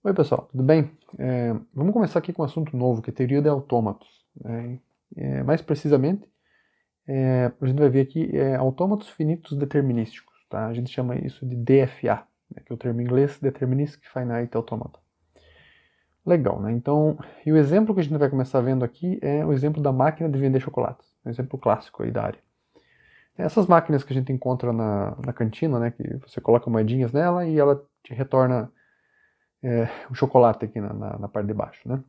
Oi pessoal, tudo bem? Vamos começar aqui com um assunto novo, que é a teoria de autômatos. Mais precisamente, a gente vai ver aqui autômatos finitos determinísticos. Tá? A gente chama isso de DFA, né, que é o termo em inglês, Deterministic Finite Automata. Legal, né? Então, e o exemplo que a gente vai começar vendo aqui é o exemplo da máquina de vender chocolates, um exemplo clássico aí da área. Essas máquinas que a gente encontra na cantina, né, que você coloca moedinhas nela e ela te retorna o chocolate aqui na parte de baixo, né?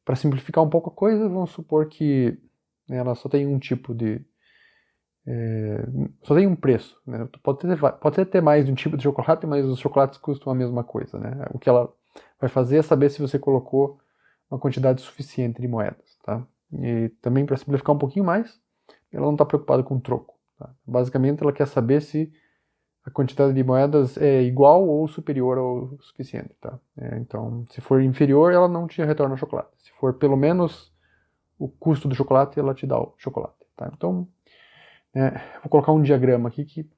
Para simplificar um pouco a coisa, vamos supor que ela só tem um tipo de. Só tem um preço. Né? Pode ter mais de um tipo de chocolate, mas os chocolates custam a mesma coisa. Né? O que ela vai fazer é saber se você colocou uma quantidade suficiente de moedas. Tá? E também, para simplificar um pouquinho mais, ela não está preocupada com troco. Tá? Basicamente, ela quer saber se a quantidade de moedas é igual ou superior ao suficiente. Tá? Então, se for inferior, ela não te retorna o chocolate. Se for pelo menos o custo do chocolate, ela te dá o chocolate. Tá? Então, vou colocar um diagrama aqui que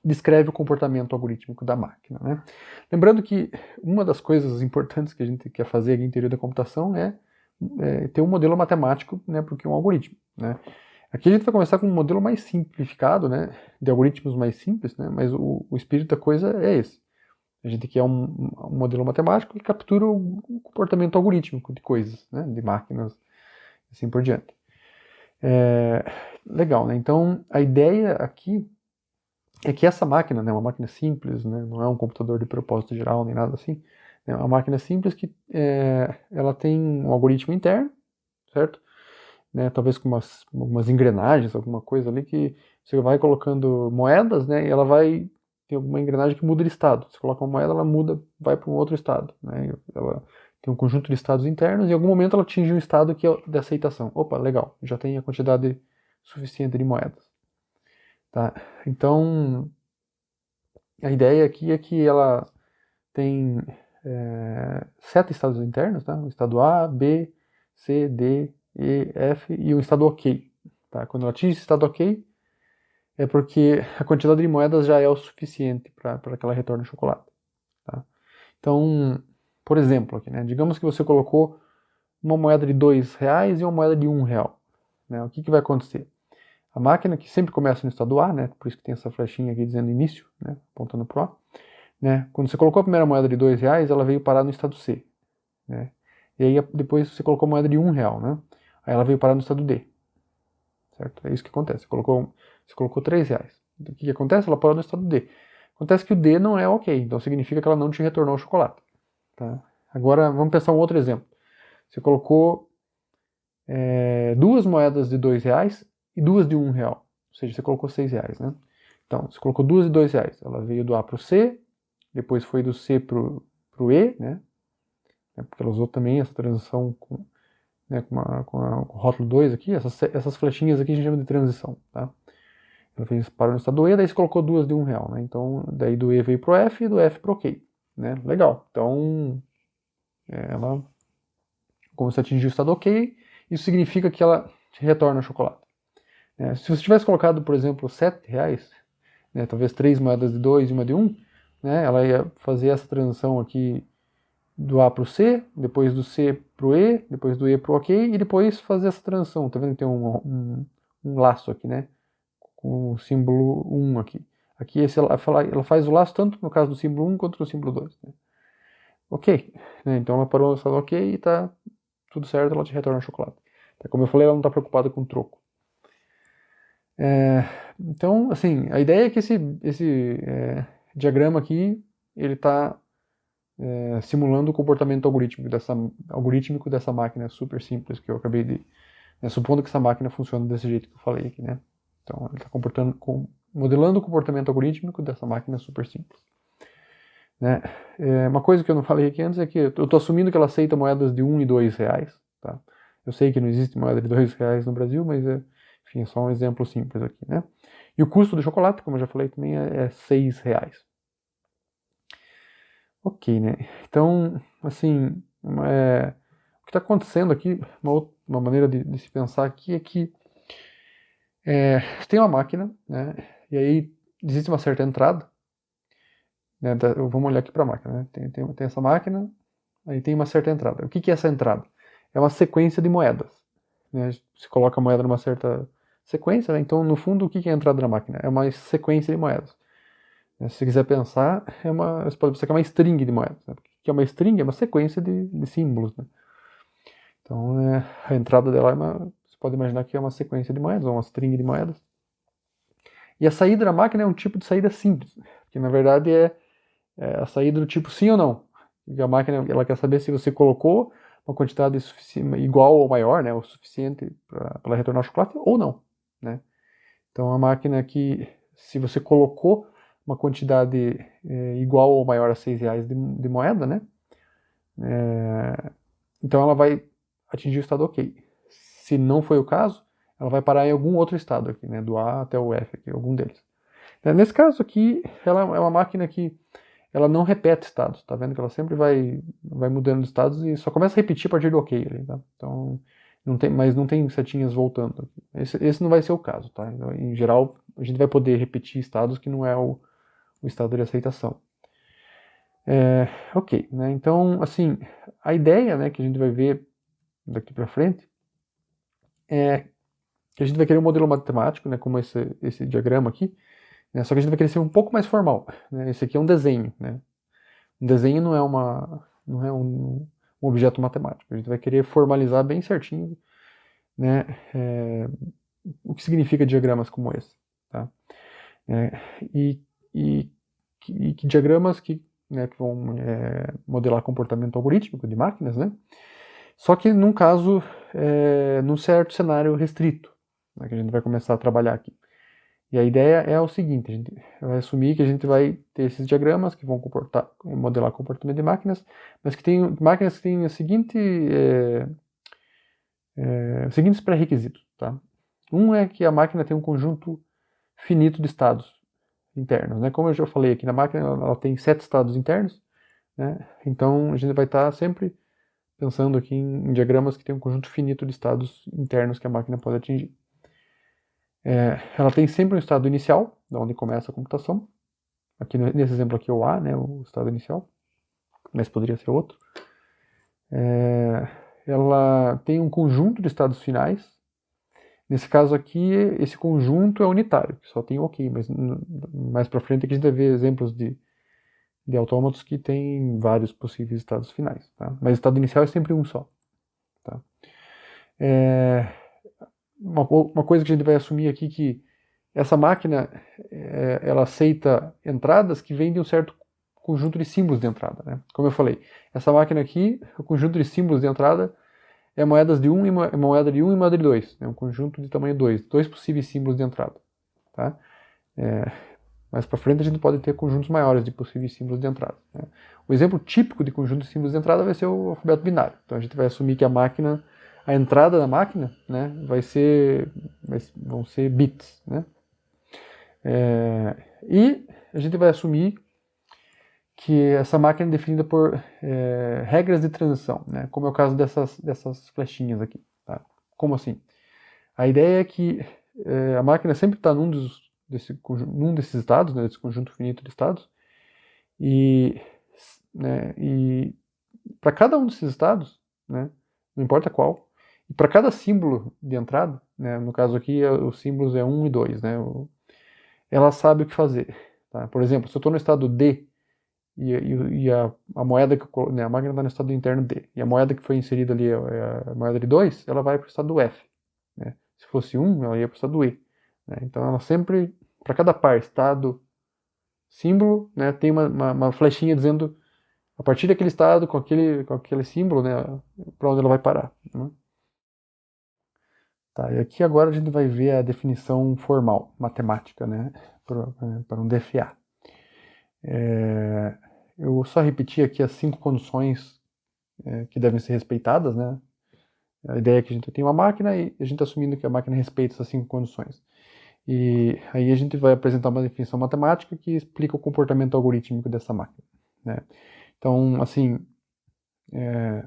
descreve o comportamento algorítmico da máquina. Né? Lembrando que uma das coisas importantes que a gente quer fazer aqui em teoria da computação é ter um modelo matemático, né, porque é um algoritmo. Né? Aqui a gente vai começar com um modelo mais simplificado, né, de algoritmos mais simples, né, mas o espírito da coisa é esse. A gente quer um modelo matemático que captura o comportamento algorítmico de coisas, né, de máquinas, assim por diante. Legal, né? Então a ideia aqui é que essa máquina, né, uma máquina simples, né, não é um computador de propósito geral nem nada assim, é uma máquina simples que ela tem um algoritmo interno, certo? Né, talvez com algumas engrenagens, alguma coisa ali que você vai colocando moedas, né, e ela vai tem alguma engrenagem que muda de estado. Você coloca uma moeda, ela muda, vai para um outro estado, né? Ela tem um conjunto de estados internos e em algum momento ela atinge um estado que é de aceitação. Opa, legal, já tem a quantidade suficiente de moedas, tá? Então, a ideia aqui é que ela tem 7 estados internos, tá? O estado A, B, C, D, E, F e o estado OK. Tá? Quando ela atinge esse estado OK, é porque a quantidade de moedas já é o suficiente para que ela retorne o chocolate. Tá? Então, por exemplo, aqui, né? Digamos que você colocou uma moeda de R$ 2 e uma moeda de R$ 1. Né? O que vai acontecer? A máquina, que sempre começa no estado A, né? Por isso que tem essa flechinha aqui dizendo início, né? Apontando para o A. Né? Quando você colocou a primeira moeda de R$ 2, ela veio parar no estado C. Né? E aí depois você colocou a moeda de R$ 1, né? Aí ela veio parar no estado D. Certo? É isso que acontece. Você colocou R$ 3. O que acontece? Ela parou no estado D. Acontece que o D não é ok, então significa que ela não te retornou o chocolate. Tá? Agora vamos pensar um outro exemplo. Você colocou duas moedas de R$ 2 e duas de R$ 1. Ou seja, você colocou R$ 6, né? Então, você colocou duas de R$ 2. Ela veio do A para o C, depois foi do C para o E, né? Porque ela usou também essa transição com o rótulo 2 aqui, essas flechinhas aqui a gente chama de transição, tá? Ela fez parou no estado do E, daí você colocou duas de R$ 1, né? Então, daí do E veio pro F e do F pro OK, né? Legal. Então, ela, como você atingiu o estado OK, isso significa que ela te retorna o chocolate. Se você tivesse colocado, por exemplo, R$ 7, né, talvez 3 moedas de 2 e uma de 1, né, ela ia fazer essa transição aqui do A para o C, depois do C para o E, depois do E para o OK, e depois fazer essa transição. Tá vendo que tem um laço aqui, né? Com o símbolo 1 aqui. Aqui ela faz o laço tanto no caso do símbolo 1 quanto no símbolo 2. Né? Ok. Né? Então ela parou no estado OK e tá tudo certo, ela te retorna o chocolate. Tá? Como eu falei, ela não está preocupada com troco. Então, assim, a ideia é que esse diagrama aqui, ele está simulando o comportamento algorítmico dessa máquina super simples que eu acabei de... supondo que essa máquina funciona desse jeito que eu falei aqui, né? Então, ele está modelando o comportamento algorítmico dessa máquina super simples. Né? Uma coisa que eu não falei aqui antes é que eu estou assumindo que ela aceita moedas de R$ 1 e R$ 2. Tá? Eu sei que não existe moeda de R$ 2 no Brasil, mas enfim, é só um exemplo simples aqui. Né? E o custo do chocolate, como eu já falei também, é R$ 6. Ok, né? Então, assim, o que está acontecendo aqui, uma maneira de se pensar aqui é que você tem uma máquina, né? E aí existe uma certa entrada, né? Vamos olhar aqui para a máquina, né? Tem essa máquina, aí tem uma certa entrada. O que é essa entrada? É uma sequência de moedas, né? Você coloca a moeda numa certa sequência, né? Então, no fundo, o que é a entrada da máquina? É uma sequência de moedas. Se você quiser pensar, você pode pensar que é uma string de moedas. Né? O que é uma string? É uma sequência de símbolos. Né? Então, a entrada dela você pode imaginar que é uma sequência de moedas, ou uma string de moedas. E a saída da máquina é um tipo de saída simples, que na verdade é a saída do tipo sim ou não. E a máquina ela quer saber se você colocou uma quantidade igual ou maior, né, o suficiente para ela retornar o chocolate ou não. Né? Então, a máquina que, se você colocou uma quantidade igual ou maior a R$6 de moeda, né? Então ela vai atingir o estado OK. Se não foi o caso, ela vai parar em algum outro estado aqui, né? Do A até o F, aqui, algum deles. Nesse caso aqui, ela é uma máquina que ela não repete estados, tá vendo que ela sempre vai mudando de estados e só começa a repetir a partir do OK ali, tá? Então, mas não tem setinhas voltando aqui. Esse não vai ser o caso, tá? Então, em geral, a gente vai poder repetir estados que não é o estado de aceitação. OK, né? Então, assim, a ideia, né, que a gente vai ver daqui para frente é que a gente vai querer um modelo matemático, né, como esse diagrama aqui, né, só que a gente vai querer ser um pouco mais formal. Né? Esse aqui é um desenho, né? Um desenho não é um objeto matemático. A gente vai querer formalizar bem certinho, né, o que significa diagramas como esse, tá? E, e que diagramas né, que vão modelar comportamento algorítmico de máquinas, né? Só que num caso, num certo cenário restrito, né, que a gente vai começar a trabalhar aqui. E a ideia é o seguinte, a gente vai assumir que a gente vai ter esses diagramas que vão modelar comportamento de máquinas, mas que tem máquinas que têm os seguintes pré-requisitos. Tá? Um é que a máquina tem um conjunto finito de estados internos. Né? Como eu já falei aqui, na máquina ela tem 7 estados internos, né? Então a gente vai estar sempre pensando aqui em diagramas que tem um conjunto finito de estados internos que a máquina pode atingir. Ela tem sempre um estado inicial, da onde começa a computação. Aqui nesse exemplo aqui é o A, né, o estado inicial, mas poderia ser outro. Ela tem um conjunto de estados finais. Nesse caso aqui, esse conjunto é unitário, que só tem OK, mas mais para frente aqui a gente vai ver exemplos de autômatos que têm vários possíveis estados finais. Tá? Mas o estado inicial é sempre um só. Tá? Uma coisa que a gente vai assumir aqui que essa máquina ela aceita entradas que vêm de um certo conjunto de símbolos de entrada. Né? Como eu falei, essa máquina aqui, o conjunto de símbolos de entrada é moedas de 1 e moeda de 1 e moeda de 2. É um conjunto de tamanho 2. 2 possíveis símbolos de entrada. Tá? Mais para frente a gente pode ter conjuntos maiores de possíveis símbolos de entrada. Né? O exemplo típico de conjunto de símbolos de entrada vai ser o alfabeto binário. Então a gente vai assumir que a entrada da máquina, né, vão ser bits. Né? E a gente vai assumir que essa máquina é definida por regras de transição, né? Como é o caso dessas flechinhas aqui. Tá? Como assim? A ideia é que a máquina sempre está num desses estados, né, desse conjunto finito de estados, e para cada um desses estados, né, não importa qual, e para cada símbolo de entrada, né, no caso aqui os símbolos é 1 e 2, né, ela sabe o que fazer. Tá? Por exemplo, se eu estou no estado D e a moeda né, a máquina está no estado interno D, e a moeda que foi inserida ali é a moeda de 2, ela vai para o estado F. Né? Se fosse 1, ela ia para o estado E. Né? Então ela sempre, para cada par, estado, símbolo, né, tem uma flechinha dizendo a partir daquele estado, com aquele símbolo, né, para onde ela vai parar. Né? Tá, e aqui agora a gente vai ver a definição formal, matemática, né, para um DFA. Eu só repeti aqui as 5 condições que devem ser respeitadas, né? A ideia é que a gente tem uma máquina e a gente está assumindo que a máquina respeita essas 5 condições. E aí a gente vai apresentar uma definição matemática que explica o comportamento algorítmico dessa máquina. Né? Então, assim,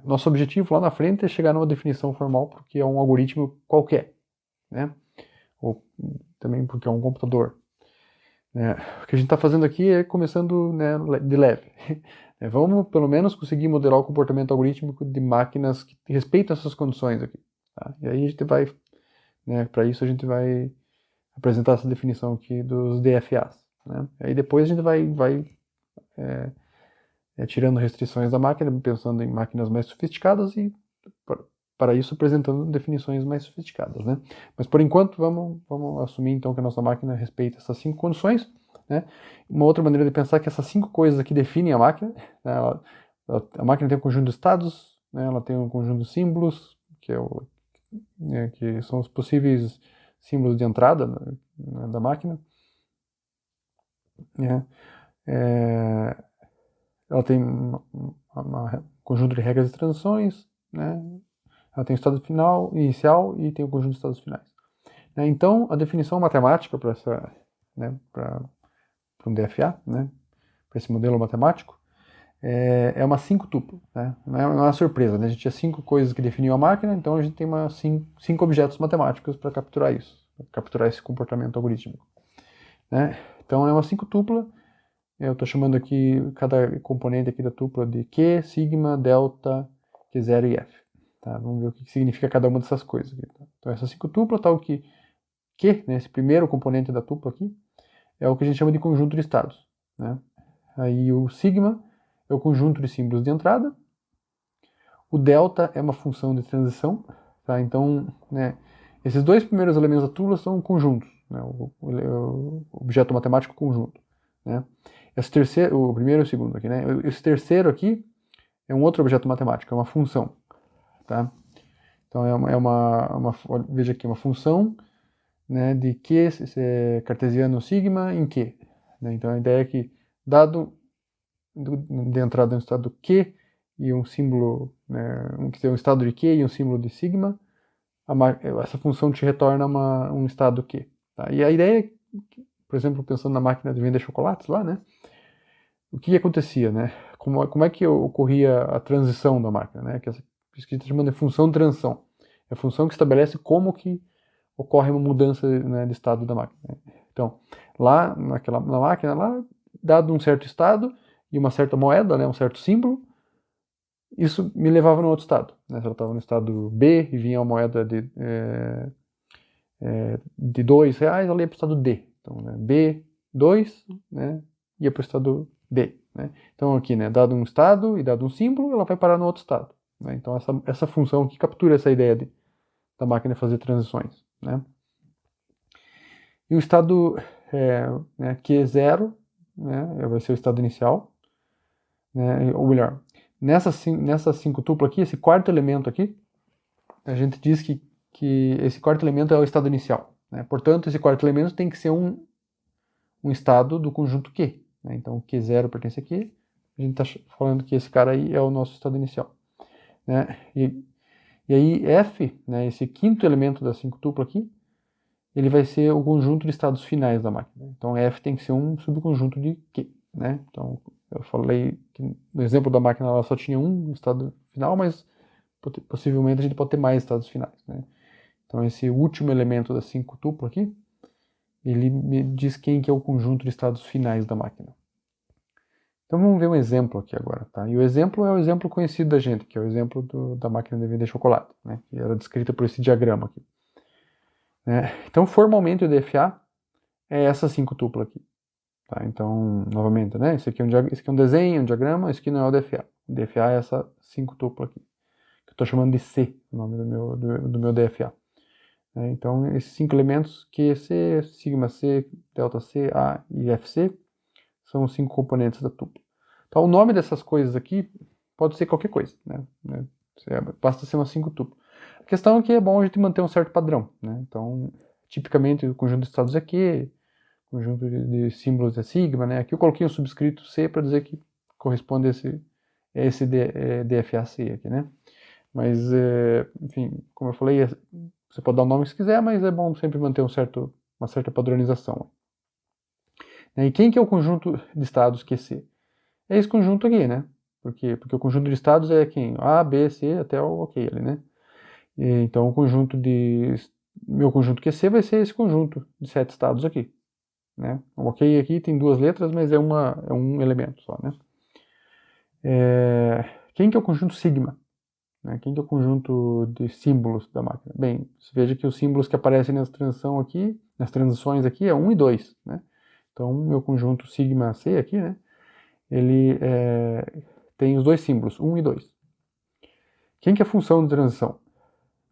nosso objetivo lá na frente é chegar numa definição formal porque é um algoritmo qualquer, né? Ou também porque é um computador. O que a gente está fazendo aqui é começando, né, de leve. Vamos, pelo menos, conseguir modelar o comportamento algorítmico de máquinas que respeitam essas condições aqui. Tá? E aí a gente vai, né, para isso a gente vai apresentar essa definição aqui dos DFAs. Né? Aí depois a gente vai tirando restrições da máquina, pensando em máquinas mais sofisticadas e, para isso, apresentando definições mais sofisticadas. Né? Mas, por enquanto, vamos assumir, então, que a nossa máquina respeita essas 5 condições. Né? Uma outra maneira de pensar é que essas 5 coisas aqui definem a máquina. Né? A máquina tem um conjunto de estados, né? Ela tem um conjunto de símbolos, que são os possíveis símbolos de entrada, né, da máquina. Né? Ela tem um conjunto de regras e transições, né? Ela tem o estado final, inicial e tem o conjunto de estados finais. Né? Então, a definição matemática para um DFA, né? Para esse modelo matemático, é uma 5 tupla. Né? Não é uma surpresa, né? A gente tinha 5 coisas que definiam a máquina, então a gente tem 5 objetos matemáticos para capturar isso, para capturar esse comportamento algorítmico. Né? Então, é uma 5 tupla. Eu estou chamando aqui cada componente aqui da tupla de Q, sigma, delta, Q0 e F. Tá? Vamos ver o que significa cada uma dessas coisas aqui. Tá? Então, essa 5 tupla, tal que Q, né, esse primeiro componente da tupla aqui, é o que a gente chama de conjunto de estados. Né? Aí o sigma é o conjunto de símbolos de entrada. O delta é uma função de transição. Tá? Então, né, esses dois primeiros elementos da tupla são conjuntos. Né? O objeto matemático conjunto. Né? Esse terceiro, o primeiro e o segundo aqui, né? Esse terceiro aqui é um outro objeto matemático, é uma função. Tá? Então veja aqui, uma função, né, de Q cartesiano sigma em Q. Né? Então a ideia é que, dado de entrada um estado Q e um símbolo, né, um estado de Q e um símbolo de sigma, essa função te retorna um estado Q. Tá? E a ideia é, por exemplo, pensando na máquina de vender chocolates lá, né? O que acontecia, né? Como é que ocorria a transição da máquina, né? Isso que a gente está chamando de função de transição. É a função que estabelece como que ocorre uma mudança, né, de estado da máquina. Né? Então, lá na máquina, lá, dado um certo estado e uma certa moeda, né, um certo símbolo, isso me levava no outro estado. Né? Se eu estava no estado B e vinha uma moeda de R$2, ela ia para o estado D. Então, né, B2, né, ia para o estado D. Né? Então, aqui, né, dado um estado e dado um símbolo, ela vai parar no outro estado. Né? Então, essa função aqui captura essa ideia da máquina fazer transições. Né? E o estado né, Q0, né, vai ser o estado inicial. Né, ou melhor, nessa 5 tupla aqui, esse quarto elemento aqui, a gente diz que esse quarto elemento é o estado inicial. Né? Portanto, esse quarto elemento tem que ser um estado do conjunto Q. Né? Então, Q0 pertence a Q. A gente está falando que esse cara aí é o nosso estado inicial. Né? E aí, F, né, esse quinto elemento da 5 tupla aqui, ele vai ser o conjunto de estados finais da máquina. Então, F tem que ser um subconjunto de Q. Né? Então, eu falei que no exemplo da máquina ela só tinha um estado final, mas possivelmente a gente pode ter mais estados finais. Né? Então, esse último elemento da 5 tupla aqui, ele me diz quem que é o conjunto de estados finais da máquina. Então vamos ver um exemplo aqui agora. Tá? E o exemplo é o exemplo conhecido da gente, que é o exemplo da máquina de vender chocolate, né? Que era descrita por esse diagrama aqui. Né? Então, formalmente, o DFA é essa 5 tupla aqui. Tá? Então, novamente, né? Esse aqui é um desenho, um diagrama, esse aqui não é o DFA. O DFA é essa 5 tupla aqui, que eu estou chamando de C, o nome do meu DFA. Então, esses 5 elementos, QC, sigma C, delta C, A e FC, são os 5 componentes da tupla. Então, o nome dessas coisas aqui pode ser qualquer coisa, né? Basta ser uma 5 tupla. A questão é que é bom a gente manter um certo padrão, né? Então, tipicamente, o conjunto de estados é Q, o conjunto de símbolos é sigma, né? Aqui eu coloquei um subscrito C para dizer que corresponde a esse DFAC aqui, né? Mas, enfim, como eu falei, você pode dar o nome se quiser, mas é bom sempre manter uma certa padronização. E quem que é o conjunto de estados QC? É esse conjunto aqui, né? Porque o conjunto de estados é quem? A, B, C, até o OK ali, né? Então, meu conjunto QC vai ser esse conjunto de 7 estados aqui. né? O ok aqui tem duas letras, mas é um elemento só, né? Quem que é o conjunto sigma? Né? Quem que é o conjunto de símbolos da máquina? Bem, você veja que os símbolos que aparecem nas transições aqui, é 1 e 2, né? Então, meu conjunto sigma C aqui, né? Ele tem os dois símbolos, 1 e 2. Quem que é a função de transição?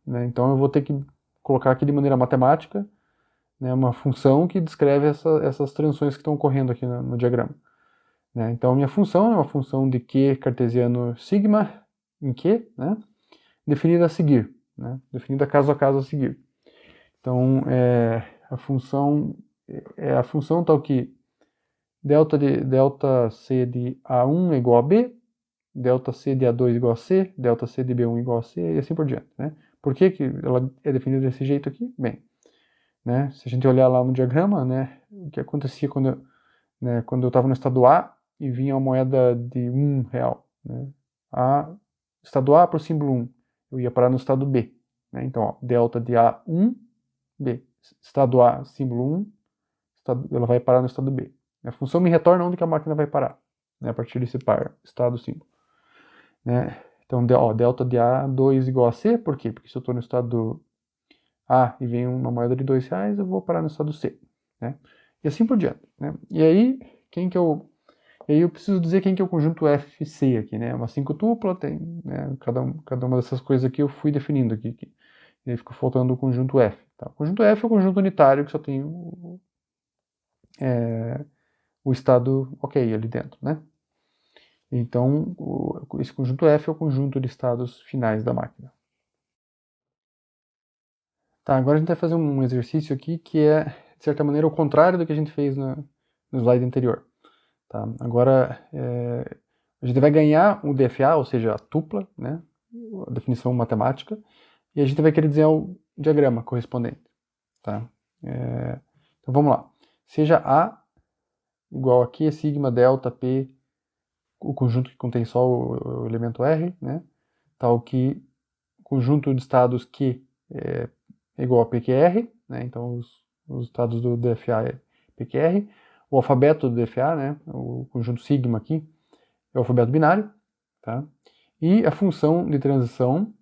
Né? Então, eu vou ter que colocar aqui de maneira matemática, né, uma função que descreve essas transições que estão ocorrendo aqui no diagrama. Né? Então, a minha função é uma função de Q cartesiano sigma em Q, né, definida a seguir, né, definida caso a caso a seguir. Então, a função tal que delta C de A1 é igual a B, delta C de A2 igual a C, delta C de B1 igual a C, e assim por diante. Né? Por que ela é definida desse jeito aqui? Bem, né, se a gente olhar lá no diagrama, né, o que acontecia quando eu estava no estado A e vinha uma moeda de R$1, né, estado A para o símbolo 1, eu ia parar no estado B. Né, então, ó, delta de A1, B. Estado A, símbolo 1, ela vai parar no estado B. A função me retorna onde que a máquina vai parar, né, a partir desse par, estado, símbolo. Né? Então, delta de A2 igual a C, por quê? Porque se eu estou no estado A e vem uma moeda de R$2, eu vou parar no estado C. Né? E assim por diante. Né? E aí, eu preciso dizer quem que é o conjunto FC aqui, né? Uma 5 tupla, tem, né, cada uma dessas coisas aqui eu fui definindo aqui. E aí ficou faltando o conjunto F. Tá? O conjunto F é o conjunto unitário que só tem o estado ok ali dentro, né? Então, esse conjunto F é o conjunto de estados finais da máquina. Tá, agora a gente vai fazer um exercício aqui que é, de certa maneira, o contrário do que a gente fez no slide anterior. Tá? Agora, a gente vai ganhar o DFA, ou seja, a tupla, né? A definição matemática, e a gente vai querer dizer o diagrama correspondente. Tá? Então vamos lá. Seja A igual a Q, sigma, delta, P, o conjunto que contém só o elemento R, né? Tal que o conjunto de estados Q é igual a PQR, né? Então os estados do DFA é PQR. O alfabeto do DFA, né? O conjunto sigma aqui, é o alfabeto binário, tá? E a função de transição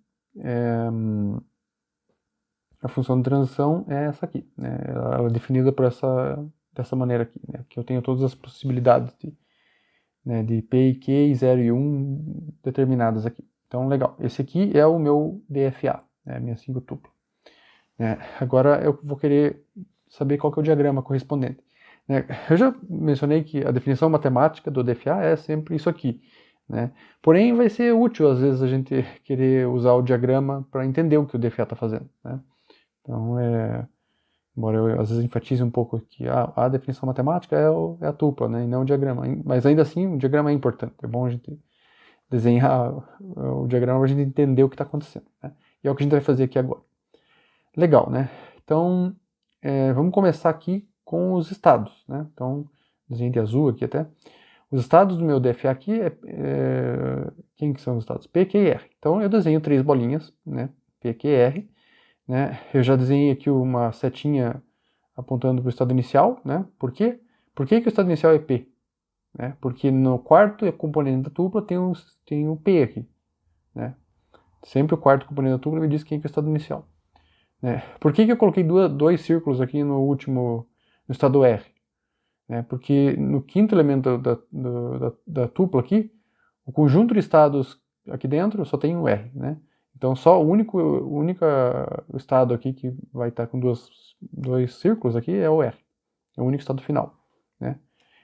é essa aqui, né? Ela é definida dessa maneira aqui, né? Que eu tenho todas as possibilidades de P e Q e 0 e 1 determinadas aqui. Então, legal. Esse aqui é o meu DFA, né? Minha 5 tupla. Agora eu vou querer saber qual que é o diagrama correspondente. Eu já mencionei que a definição matemática do DFA é sempre isso aqui. Né? Porém, vai ser útil, às vezes, a gente querer usar o diagrama para entender o que o DFA está fazendo. Né? Então, embora eu às vezes enfatize um pouco que a definição matemática é a tupla, né? E não o diagrama. Mas ainda assim, o diagrama é importante. É bom a gente desenhar o diagrama para a gente entender o que está acontecendo. Né? E é o que a gente vai fazer aqui agora. Legal, né? Então, vamos começar aqui com os estados, né? Então, desenho de azul aqui até. Os estados do meu DFA aqui quem que são os estados? P, Q e R. Então, eu desenho 3 bolinhas, né? P, Q e R. Né? Eu já desenhei aqui uma setinha apontando para o estado inicial, né? Por quê? Por que o estado inicial é P? Né? Porque no quarto componente da tupla tem o P aqui, né? Sempre o quarto componente da tupla me diz quem que é o estado inicial. Por que eu coloquei dois círculos aqui no estado R? Porque no quinto elemento da tupla aqui, o conjunto de estados aqui dentro só tem um R. Né? Então só o único estado aqui que vai estar com dois círculos aqui é o R. É o único estado final. Né?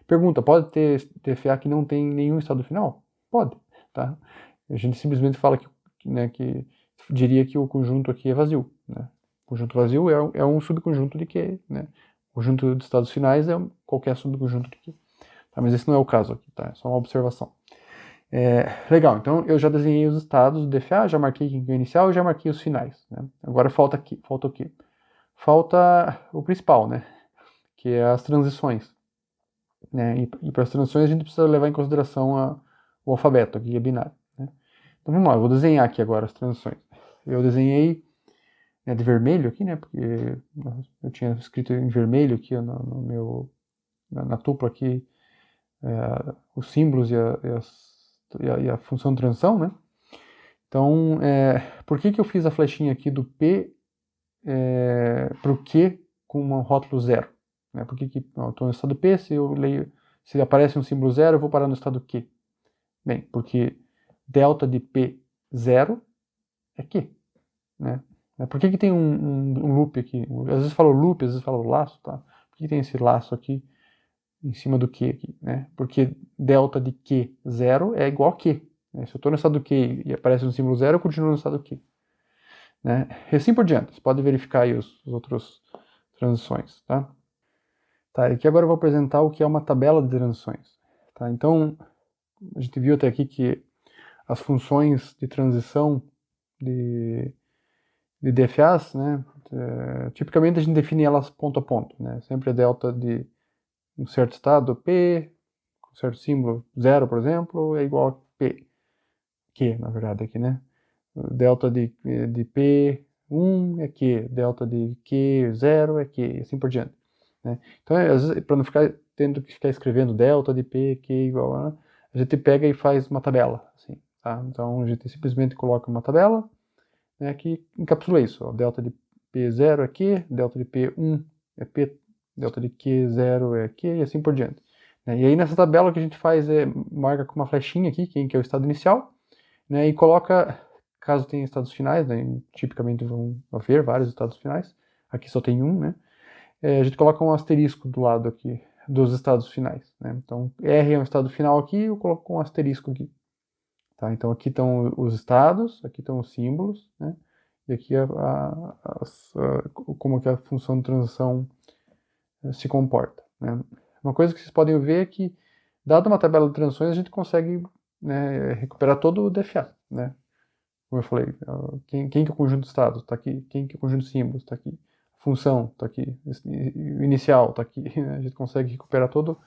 Pergunta, pode ter DFA que não tem nenhum estado final? Pode. Tá? A gente simplesmente fala que diria que o conjunto aqui é vazio. Né? O conjunto vazio é um subconjunto de Q. Né? O conjunto de estados finais é qualquer subconjunto de Q. Tá? Mas esse não é o caso aqui, tá? É só uma observação. Legal, então eu já desenhei os estados do DFA, já marquei quem é o inicial e já marquei os finais. Né? Agora falta o quê? Falta o principal, né? Que é as transições. Né? E para as transições a gente precisa levar em consideração o alfabeto, aqui é binário. Né? Então vamos lá, eu vou desenhar aqui agora as transições. Eu desenhei de vermelho aqui, né? Porque eu tinha escrito em vermelho aqui no meu na tupla aqui os símbolos e a função de transição, né? Então, por que eu fiz a flechinha aqui do P para o Q com um rótulo 0? Né? Por que eu estou no estado P, se aparece um símbolo 0, eu vou parar no estado Q? Bem, porque delta de P 0 é Q, né? Por que tem um loop aqui? Às vezes falo loop, às vezes falo laço, tá? Por que tem esse laço aqui em cima do Q aqui, né? Porque delta de Q 0 é igual a Q. Né? Se eu estou no estado Q e aparece um símbolo 0, eu continuo no estado Q. Né? E assim por diante. Você pode verificar aí os outros transições, tá? Tá, e aqui agora eu vou apresentar o que é uma tabela de transições. Tá? Então, a gente viu até aqui que as funções de transição de DFAs, né, tipicamente a gente define elas ponto a ponto, né? Sempre a delta de um certo estado, P, com certo símbolo, 0, por exemplo, é igual a P. Q, na verdade, aqui, né? Delta de P1 é Q, delta de Q0 é Q, e assim por diante. Né? Então, às vezes, para não ficar tendo que ficar escrevendo delta de P, Q igual a gente pega e faz uma tabela. Assim, tá? Então, a gente simplesmente coloca uma tabela, né, que encapsula isso. Ó, delta de P0 é Q, delta de P1 é P, delta de Q0 é Q, e assim por diante. Né? E aí, nessa tabela, o que a gente faz é marca com uma flechinha aqui, que é o estado inicial, né, e coloca, caso tenha estados finais, né, tipicamente vão haver vários estados finais, aqui só tem um, né, a gente coloca um asterisco do lado aqui dos estados finais. Né, então, R é um estado final aqui, eu coloco um asterisco aqui. Tá, então aqui estão os estados, aqui estão os símbolos, né, e aqui como que a função de transição se comporta. Né. Uma coisa que vocês podem ver é que, dada uma tabela de transições, a gente consegue, né, recuperar todo o DFA, né? Como eu falei, quem que é o conjunto de estados? Está aqui. Quem que é o conjunto de símbolos? Está aqui. Função está aqui. O inicial está aqui. A gente consegue recuperar todo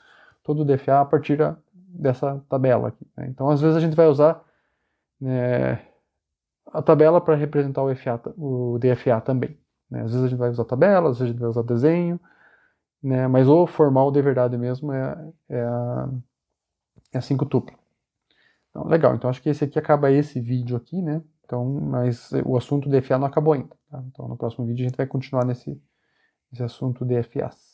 o DFA a partir dessa tabela aqui. Né? Então, às vezes a gente vai usar a tabela para representar o DFA também. Né? Às vezes a gente vai usar tabela, às vezes a gente vai usar desenho, né? Mas o formal de verdade mesmo é a 5 tupla. Então, legal, então acho que esse aqui acaba esse vídeo aqui, né? Então, mas o assunto DFA não acabou ainda. Tá? Então, no próximo vídeo a gente vai continuar nesse assunto DFAs.